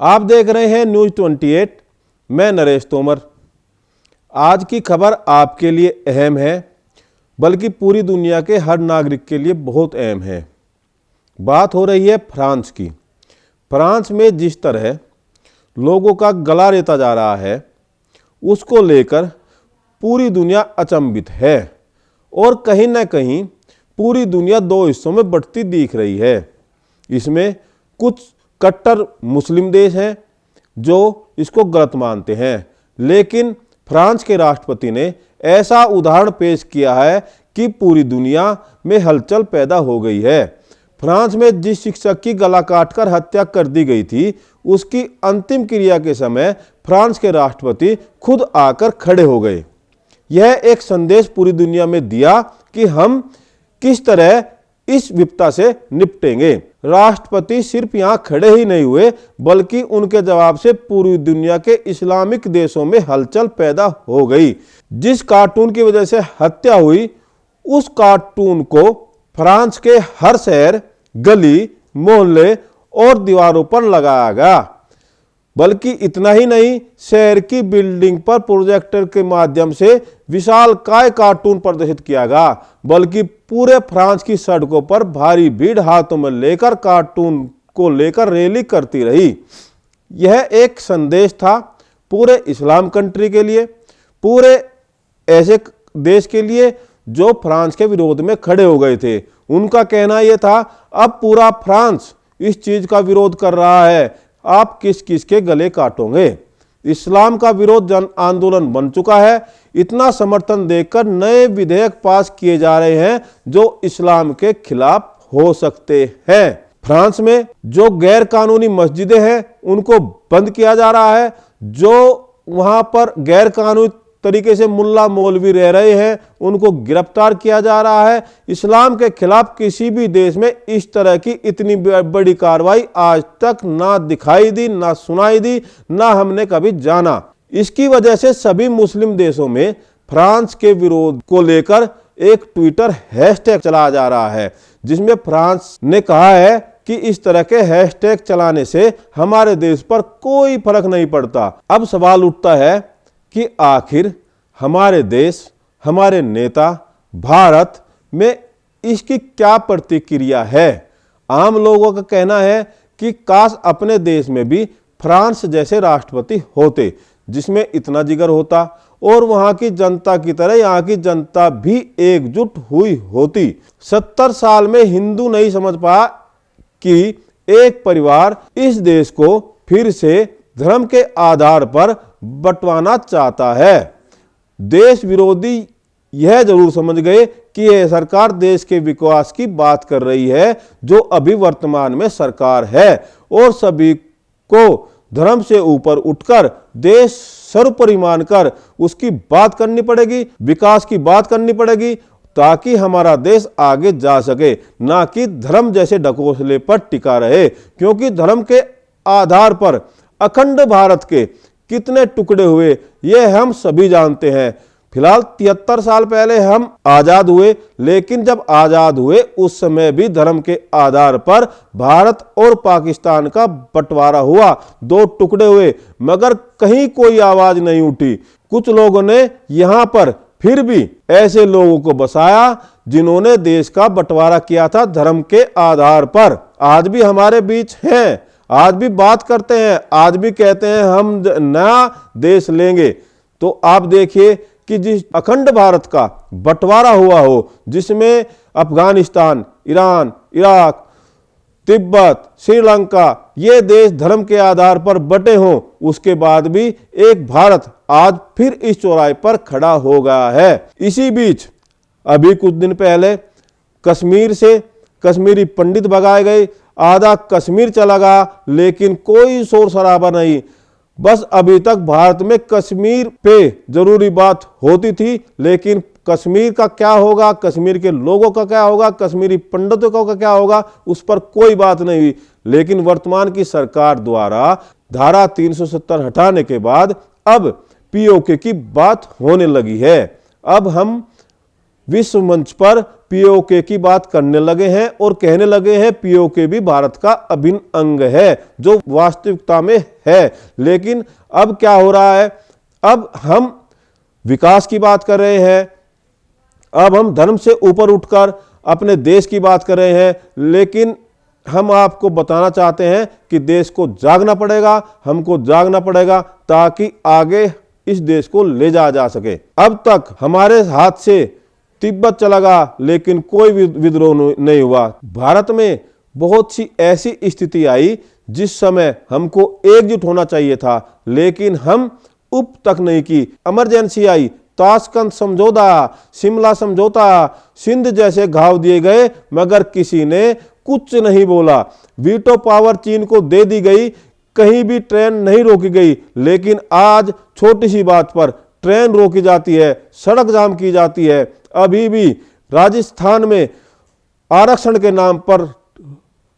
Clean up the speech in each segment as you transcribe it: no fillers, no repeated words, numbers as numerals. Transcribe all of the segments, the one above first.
आप देख रहे हैं न्यूज़ 28। मैं नरेश तोमर। आज की खबर आपके लिए अहम है, बल्कि पूरी दुनिया के हर नागरिक के लिए बहुत अहम है। बात हो रही है फ्रांस की। फ्रांस में जिस तरह लोगों का गला रेता जा रहा है, उसको लेकर पूरी दुनिया अचंभित है और कहीं ना कहीं पूरी दुनिया दो हिस्सों में बंटती दिख रही है। इसमें कुछ कट्टर मुस्लिम देश हैं जो इसको गलत मानते हैं, लेकिन फ्रांस के राष्ट्रपति ने ऐसा उदाहरण पेश किया है कि पूरी दुनिया में हलचल पैदा हो गई है। फ्रांस में जिस शिक्षक की गला काटकर हत्या कर दी गई थी, उसकी अंतिम क्रिया के समय फ्रांस के राष्ट्रपति खुद आकर खड़े हो गए। यह एक संदेश पूरी दुनिया में दिया कि हम किस तरह इस विपदा से निपटेंगे। राष्ट्रपति सिर्फ यहां खड़े ही नहीं हुए, बल्कि उनके जवाब से पूरी दुनिया के इस्लामिक देशों में हलचल पैदा हो गई। जिस कार्टून की वजह से हत्या हुई, उस कार्टून को फ्रांस के हर शहर, गली, मोहल्ले और दीवारों पर लगाया गया। बल्कि इतना ही नहीं, शहर की बिल्डिंग पर प्रोजेक्टर के माध्यम से विशालकाय कार्टून प्रदर्शित किया गया। बल्कि पूरे फ्रांस की सड़कों पर भारी भीड़ हाथों में लेकर कार्टून को लेकर रैली करती रही। यह एक संदेश था पूरे इस्लाम कंट्री के लिए, पूरे ऐसे देश के लिए जो फ्रांस के विरोध में खड़े हो गए थे। उनका कहना यह था, अब पूरा फ्रांस इस चीज का विरोध कर रहा है, आप किस किस के गले काटोगे। इस्लाम का विरोध जन आंदोलन बन चुका है। इतना समर्थन देखकर नए विधेयक पास किए जा रहे हैं जो इस्लाम के खिलाफ हो सकते हैं। फ्रांस में जो गैर कानूनी मस्जिदें हैं, उनको बंद किया जा रहा है। जो वहां पर गैर कानूनी तरीके से मुल्ला मौलवी रह रहे हैं, उनको गिरफ्तार किया जा रहा है। इस्लाम के खिलाफ किसी भी देश में इस तरह की इतनी बड़ी कार्रवाई आज तक ना दिखाई दी, ना सुनाई दी, ना हमने कभी जाना। इसकी वजह से सभी मुस्लिम देशों में फ्रांस के विरोध को लेकर एक ट्विटर हैशटैग चलाया जा रहा है, जिसमें फ्रांस ने कहा है कि इस तरह के हैशटैग चलाने से हमारे देश पर कोई फर्क नहीं पड़ता। अब सवाल उठता है कि आखिर हमारे देश, हमारे नेता भारत में इसकी क्या प्रतिक्रिया है। आम लोगों का कहना है कि काश अपने देश में भी फ्रांस जैसे राष्ट्रपति होते, जिसमें इतना जिगर होता और वहां की जनता की तरह यहाँ की जनता भी एकजुट हुई होती। 70 साल में हिंदू नहीं समझ पाया कि एक परिवार इस देश को फिर से धर्म के आधार पर बंटवाना चाहता है। देश विरोधी यह जरूर समझ गए कि यह सरकार देश के विकास की बात कर रही है, जो अभी वर्तमान में सरकार है, और सभी को धर्म से ऊपर उठकर देश सर्वोपरि मानकर उसकी बात करनी पड़ेगी, विकास की बात करनी पड़ेगी, ताकि हमारा देश आगे जा सके, ना कि धर्म जैसे ढकोसले पर टिका रहे। क्योंकि धर्म के आधार पर अखंड भारत के कितने टुकड़े हुए, यह हम सभी जानते हैं। फिलहाल 73 साल पहले हम आजाद हुए, लेकिन जब आजाद हुए उस समय भी धर्म के आधार पर भारत और पाकिस्तान का बंटवारा हुआ, दो टुकड़े हुए, मगर कहीं कोई आवाज नहीं उठी। कुछ लोगों ने यहां पर फिर भी ऐसे लोगों को बसाया जिन्होंने देश का बंटवारा किया था धर्म के आधार पर। आज भी हमारे बीच हैं, आज भी बात करते हैं, आज भी कहते हैं हम नया देश लेंगे। तो आप देखिए कि जिस अखंड भारत का बंटवारा हुआ हो, जिसमें अफगानिस्तान, ईरान, इराक, तिब्बत, श्रीलंका, ये देश धर्म के आधार पर बटे हों, उसके बाद भी एक भारत आज फिर इस चौराहे पर खड़ा हो गया है। इसी बीच अभी कुछ दिन पहले कश्मीर से कश्मीरी पंडित भगाए गए, आधा कश्मीर चला गया, लेकिन कोई शोर शराबा नहीं। बस अभी तक भारत में कश्मीर पे जरूरी बात होती थी, लेकिन कश्मीर का क्या होगा, कश्मीर के लोगों का क्या होगा, कश्मीरी पंडितों का क्या होगा, उस पर कोई बात नहीं हुई। लेकिन वर्तमान की सरकार द्वारा धारा 370 हटाने के बाद अब पीओके की बात होने लगी है। अब हम विश्व मंच पर पीओके की बात करने लगे हैं और कहने लगे हैं पीओके भी भारत का अभिन्न अंग है, जो वास्तविकता में है। लेकिन अब क्या हो रहा है, अब हम विकास की बात कर रहे हैं, अब हम धर्म से ऊपर उठकर अपने देश की बात कर रहे हैं। लेकिन हम आपको बताना चाहते हैं कि देश को जागना पड़ेगा, हमको जागना पड़ेगा ताकि आगे इस देश को ले जाया जा सके। अब तक हमारे हाथ से तिब्बत चला गया लेकिन कोई विद्रोह नहीं हुआ। भारत में बहुत सी ऐसी स्थिति आई जिस समय हमको एकजुट होना चाहिए था, लेकिन हम उप तक नहीं की। इमरजेंसी आई, ताशकंद समझौता, शिमला समझौता, सिंध जैसे घाव दिए गए मगर किसी ने कुछ नहीं बोला। वीटो पावर चीन को दे दी गई, कहीं भी ट्रेन नहीं रोकी गई। लेकिन आज छोटी सी बात पर ट्रेन रोकी जाती है, सड़क जाम की जाती है। अभी भी राजस्थान में आरक्षण के नाम पर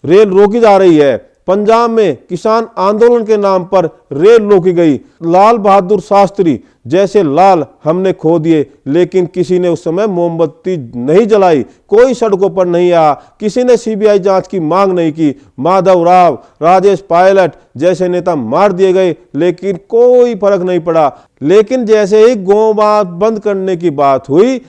रेल रोकी जा रही है, पंजाब में किसान आंदोलन के नाम पर रेल रोकी गई। लाल बहादुर शास्त्री जैसे लाल हमने खो दिए, लेकिन किसी ने उस समय मोमबत्ती नहीं जलाई, कोई सड़कों पर नहीं आया, किसी ने सीबीआई जांच की मांग नहीं की। माधव राव, राजेश पायलट जैसे नेता मार दिए गए, लेकिन कोई फर्क नहीं पड़ा। लेकिन जैसे ही गौ बंद करने की बात हुई,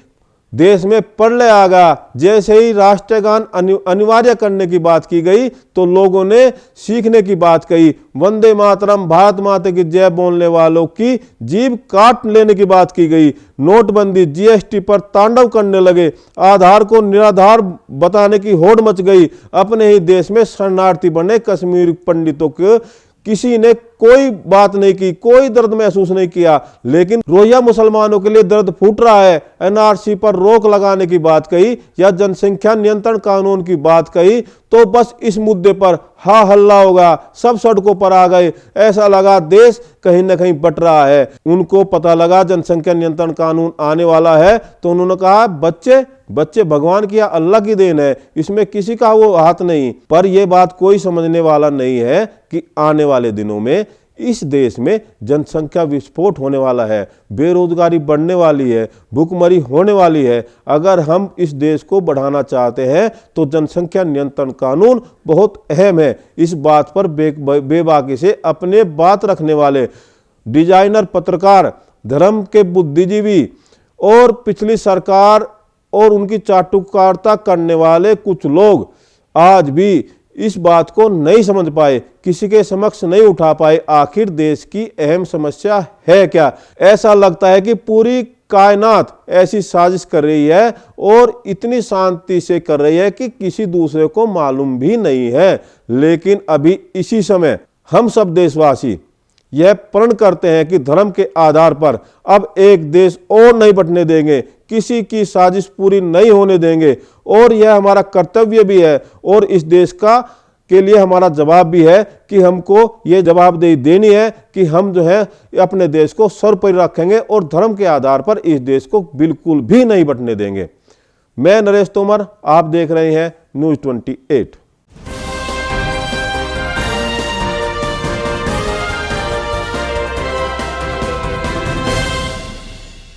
देश में प्रलय आ गया। जैसे ही राष्ट्रगान अनिवार्य करने की बात की गई तो लोगों ने सीखने की बात कही। वंदे मातरम, भारत माता की जय बोलने वालों की जीभ काट लेने की बात की गई। नोटबंदी, जीएसटी पर तांडव करने लगे। आधार को निराधार बताने की होड़ मच गई। अपने ही देश में शरणार्थी बने कश्मीर पंडितों के किसी ने कोई बात नहीं की, कोई दर्द महसूस नहीं किया। लेकिन रोहिंग्या मुसलमानों के लिए दर्द फूट रहा है। एनआरसी पर रोक लगाने की बात कही या जनसंख्या नियंत्रण कानून की बात कही तो बस इस मुद्दे पर हा हल्ला होगा, सब सड़कों पर आ गए। ऐसा लगा देश कहीं ना कहीं बट रहा है। उनको पता लगा जनसंख्या नियंत्रण कानून आने वाला है तो उन्होंने कहा बच्चे भगवान की या अल्लाह की देन है, इसमें किसी का वो हाथ नहीं। पर यह बात कोई समझने वाला नहीं है कि आने वाले दिनों में इस देश में जनसंख्या विस्फोट होने वाला है, बेरोजगारी बढ़ने वाली है, भूखमरी होने वाली है। अगर हम इस देश को बढ़ाना चाहते हैं तो जनसंख्या नियंत्रण कानून बहुत अहम है। इस बात पर बेबाकी से अपने बात रखने वाले डिजाइनर, पत्रकार, धर्म के बुद्धिजीवी और पिछली सरकार और उनकी चाटुकारिता करने वाले कुछ लोग आज भी इस बात को नहीं समझ पाए, किसी के समक्ष नहीं उठा पाए। आखिर देश की अहम समस्या है क्या? ऐसा लगता है कि पूरी कायनात ऐसी साजिश कर रही है और इतनी शांति से कर रही है कि किसी दूसरे को मालूम भी नहीं है। लेकिन अभी इसी समय हम सब देशवासी यह प्रण करते हैं कि धर्म के आधार पर अब एक देश और नहीं बंटने देंगे, किसी की साजिश पूरी नहीं होने देंगे। और यह हमारा कर्तव्य भी है और इस देश का के लिए हमारा जवाब भी है कि हमको ये जवाबदेही देनी है कि हम जो है अपने देश को सर पर रखेंगे और धर्म के आधार पर इस देश को बिल्कुल भी नहीं बंटने देंगे। मैं नरेश तोमर, आप देख रहे हैं न्यूज़ 28।